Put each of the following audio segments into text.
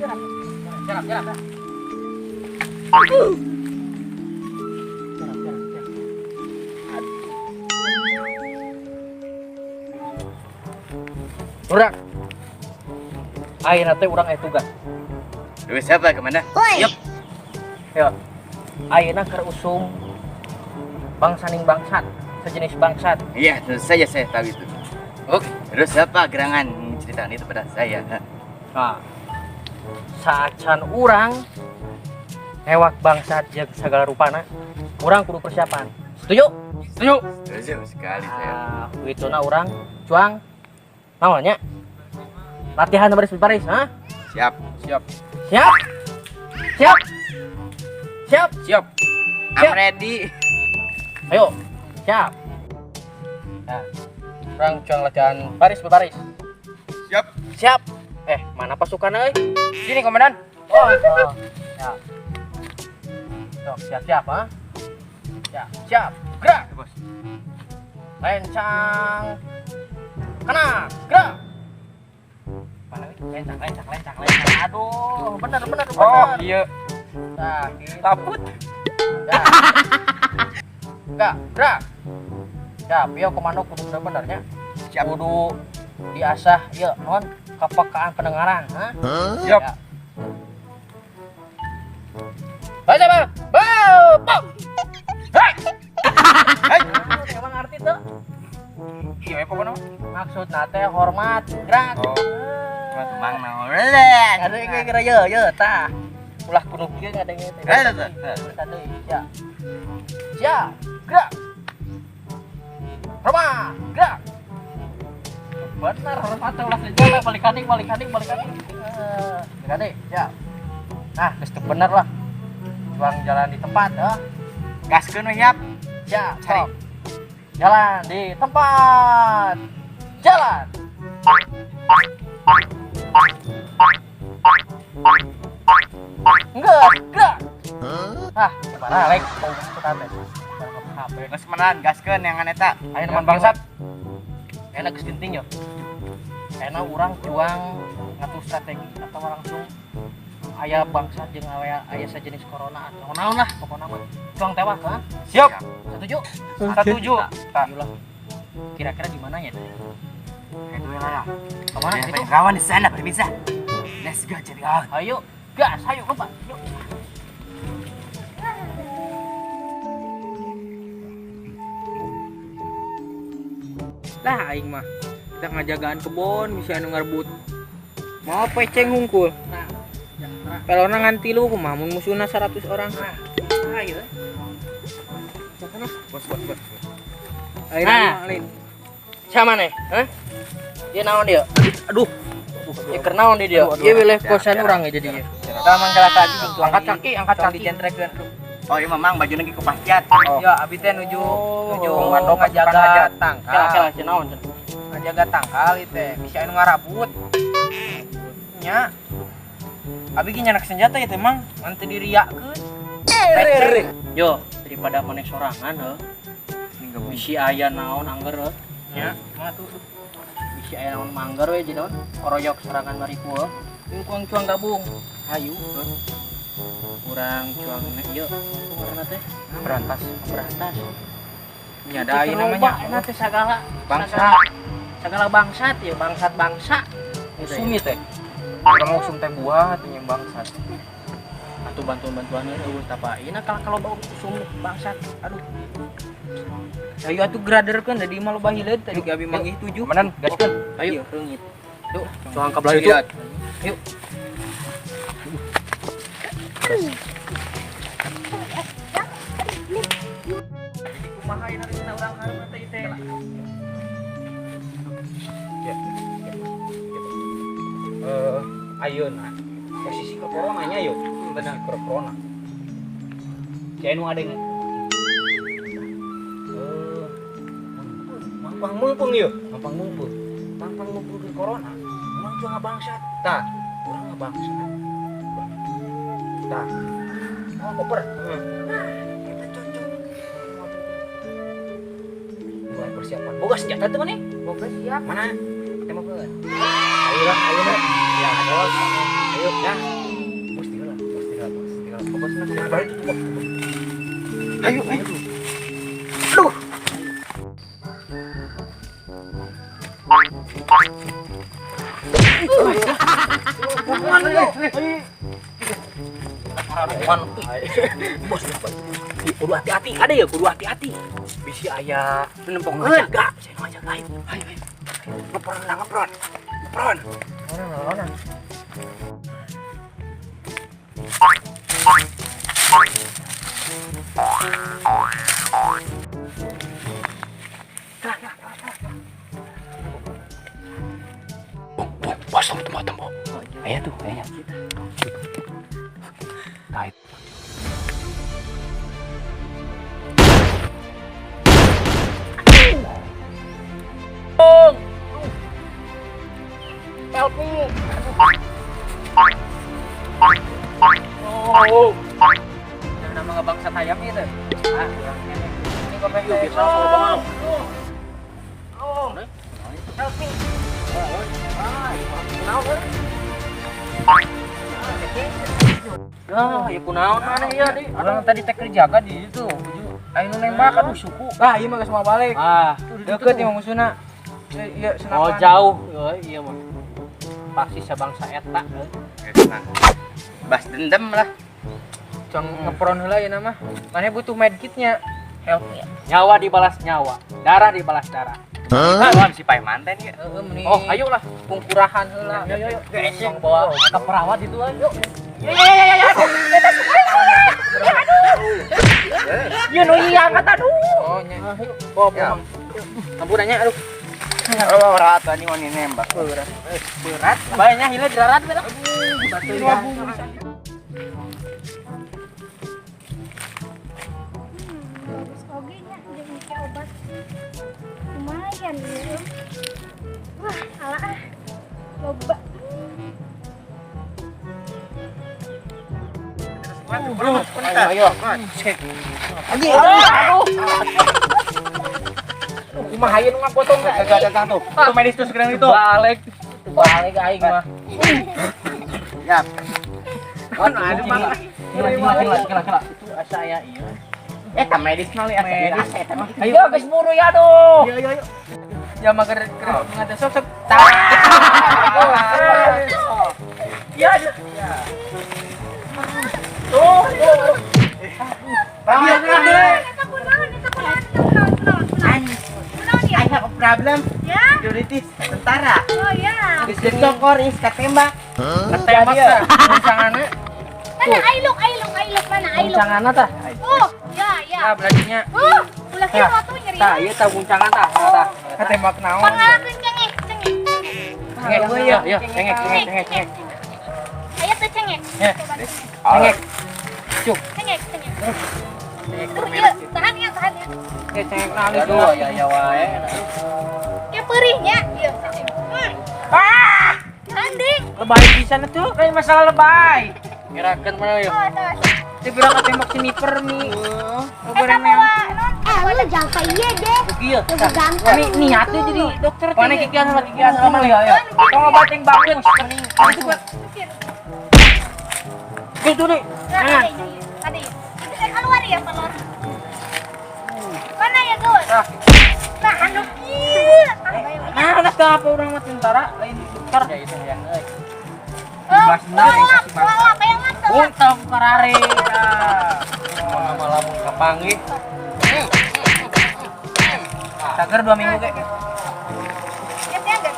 Jalan. Urang. Ayeuna teh urang aya tugas. Duit siapa kemana? Yep. Yo. Ayeuna keur usum bangsaning bangsat, sejenis bangsat. Iya, tentu saja saya tahu itu. Oke, terus siapa gerangan cerita itu pada saya? Nah, saacan urang hewak bangsat jeung sagala rupana, urang kudu persiapan. Setuju? Setuju. Setuju sekali saya. Ah, begitu urang cuang naonnya? Latihan baris-baris, ha? Siap. Siap. Siap. Siap. Siap. Siap. I'm ready. Ayo. Siap. Nah, urang cuang latihan baris-baris. Siap. Siap. Mana pasukan euy? Sini komandan. Oh. Ya. Sok, siap-siap, ha? Siap. Gerak. Bos. Lencang. Kanan, gerak. Mana we? Lencang. Aduh, bener. Oh, iya. Nah, gitu. Taput. Dah. Enggak, gerak. Siap, ieu komando kudu bener-benernya. Siap. Kudu diasah ieu non kepekaan pendengaran, ha? Siap. Ya. Baca, Bang. Bang. Hei. Emang arti tuh? Iya, apa kono? Maksud nate hormat, gerak. Oh. Mang naon. Ada yang kira ye tah. Ulah kudu kieu ngadenge teh. Ya. Siap, gerak. Hormat, gerak. Bener, hormat ulah senjata balik kaning. Ya. Nah, geus teu bener lah. Juang jalan di tempat, ya. Gaskeun we yap. Ya, Cari. sok. Jalan di tempat. Jalan. Enggak, gerak. Gimana, Lek? HP. Geus menan gaskeun yang eta. Ayo teman bangsat. Enak geus genting yo. Enak urang juang ngatur strategi atau langsung aya bangsat jeung aya sajenis corona atau naon lah pokona mah. Juang tewas, ha? Siap. Setuju? Setuju. Tah. Kira-kira di mana ya? Itu lah. Kemana itu? Kawan di sana berpisah. Let's go check out. Ayo, gas, ayo kompak. Yuk. Lah aing mah kita ngajagaan kebon bisa anu ngarebut mau peceng hungkul pelona ngan 3 kumaha mun musuhna 100 orang. Ayo. Bos. Ayeuna lain Siapa nih? Hah? Dia naon dia? aduh Ya kernaon dia? Ieu wilayah kosan urang ya jadinya. Kita mangkala tadi Angkat kaki. dicentrekeun. Oh iya memang bajunya gitu kepastian. Ya abi teh nuju mandok ngajaga tangkal. Kela naon? Ngajaga tangkal ieu teh bisa anu ngarabut. Nya. Abi ge nyanak senjata ieu teh mang nanti diriakeun. Yo, daripada maneh sorangan heuh. Bisi aya naon angger heuh. Nya, mah tuh. Bisi aya naon mangger we jeung naon? Oroyok serangan mariku heuh. Ingkuang cuang gabung. Hayu heuh. Urang cuang ieu ngaranna teh Berantas. berantas. Nya da ayeuna mah nya. Nanti sagala Bangsa. segala bangsat ya bangsat bangsa Sumi teh. Urang mau sum teh buah teh yang bangsat. atau bantuan eueuh tapaina kalau bau sum bangsat aduh Ayo atuh graderkeun da di mah loba hileud tadi abi manggih 7. Menan gaskeun. ayo reungit. yuk cuang ka belah itu yuk kumaha ieu hareupeuna urang hareup teh teh Ayeuna posisi ke coronanya yuk. Benar ke corona. Kayak nu ada yang mampang mumpung yuk. Mampang mumpung ke corona. Emang cuma ngabangsat. Tah, urang ngabangsat. Tah. Oh, koper. Kita cocok. Buat persiapan. Boga senjata tuh nih. Boga siap. Mana? Kita mau ke. Ayo lah. Ya, bos. Ayo ya. balik itu. Ayo. Aduh. Bos, kudu hati-hati, ada ya kudu hati-hati. Bisi aya nempong ngajaga, saya ngajagain. Ayo. Ngepron lah, ngepron. Ngepron. Mana? Bos, tunggu. Ayah tuh, ayahnya. Tahu. Help me. Yang nama bangsa ayam itu. Ini kok pengen bisa ngomong. Help me. Ya kunaon mana ya di. Orang tadi teh kerjakan di itu. Ayo nembak aduh suku. Ah, iya mah geus mau balik. Deket yang musuhna. Iya, senapan. Oh jauh. Iya mah. Pasti sabangsa eta. Bas dendam lah. Cang ngepron heula ya nama. Mana butuh medkitnya. Help me. Nyawa dibalas nyawa, darah dibalas darah. Wah, si pai manten ya. Oh, ayolah, pungkurahan heula. Yo. Eseng bawa ke perawat itu ayo. Ya. Ya no iya kata aduh. Oh, nya. Ya. Ampunannya aduh. Oh, rata nih mau nembak. Berat, banyak hilang darat berak. Bagus oge nya jeung make obat. Lumayan ya. Wah, alah loba. Ayo. Cek. Aduh. Kumaha aya nu ngapotong Gagang tuh. Tuh medis tuh sekarang itu. Balik aing mah. Ya. Kan ada mah. Kela. Itu saya iya. Ka medis mah li Medis. mah. Ayo geus buru ya aduh. Iya. Ya mah keur ngade sok. Ya. Tuh. Eta kunaon? I have a problem. Ya? Securities tentara. Oh ya. Geus dicokor is katembak. Ketembak tah. Uncangana. Mana ailuk mana ailuk. Uncangana tah. Oh, ya. Ah, beladinya. Ulah kieu atuh nyeri. Tah, ieu tah uncangan tah. Tah. Katembak naon? Pangalakeun cengek. Cengek ya. Cengek. Aya teh cengek. Cengek. Cengek. Tuh, ieu tahan ya. Cengek naon itu? Aduh, ya wae. Ke perihnya, ieu. Anding. Lebay pisan tuh, kayak masalah lebay. Kirakeun mana yuk. Oh, tuh. Dia bilang ketembak sniper nih. Eta bawa non. Lu jangka ieu deh. Kieu. Udah ganteng. Ini niatnya jadi dokter. Pane kikian sama ya. Obat yang bagus. Itu buat Itu nih. Tadi. Itu kan keluar ya, telur. Mana ya, Gus? Nah, anu kieu. nah, udah apa orang mah tentara lain dokter. Ya itu yang euy. Pelap yang masuk. Untam karare dah. Lama-lama kapanggih. Cager 2 minggu kayak. Biasanya enggak.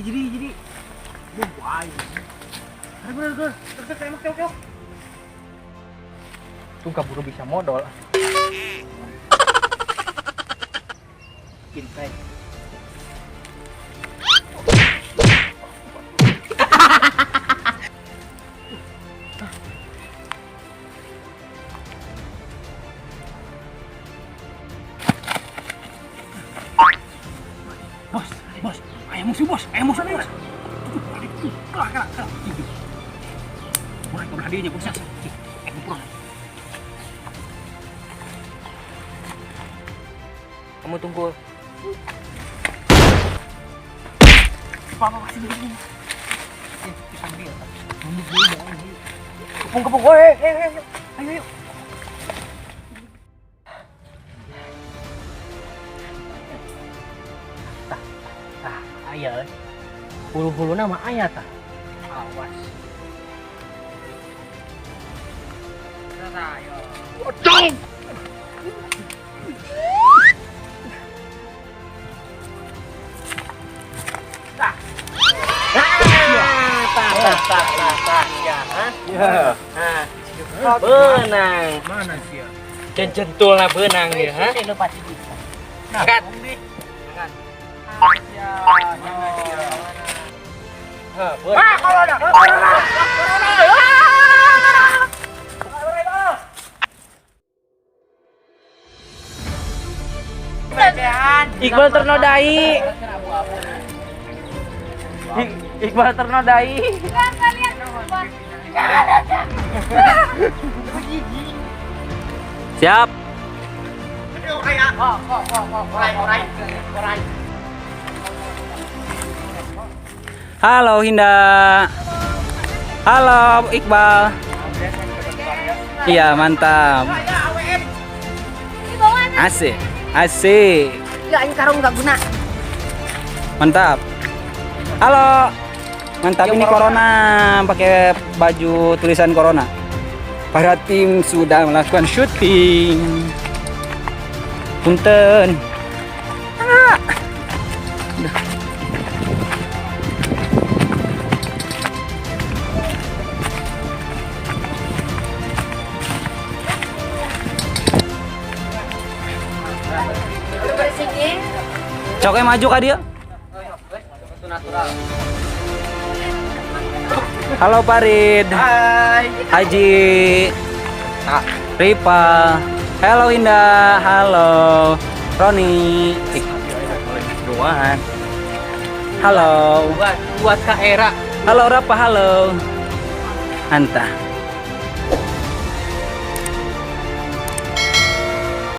Jadi. Wah, bener. Tembak. Tunggu kabur bisa modal. Cintai. Bos, ayam musuh bos. Kalah. Mulai kau hadiahnya bos. Kamu tunggu. Papa masih begini. Kepung. Woi, ayo. Ayah, hulu-hulu nama ayah tak? Awas. Pocong! Ya. Benang. Mana sih ya? Jentul lah benang ya, ha? Lu pasti bisa. Angkat. Kalau ada. Iqbal ternodai. Iqbal ternodai. Siap. Halo Hinda. Halo Iqbal. Iya mantap. Asik. Enggak, ini karung enggak guna. Mantap. Halo. Mantap ini Corona pakai baju tulisan Corona. Para tim sudah melakukan syuting. Punten. Coknya maju kah dia? Halo Farid. Hai. Haji. Ripa. Halo Indah. Halo Roni. Duaan. Halo. Buat Kak Era. Halo Rapa. Halo Anta.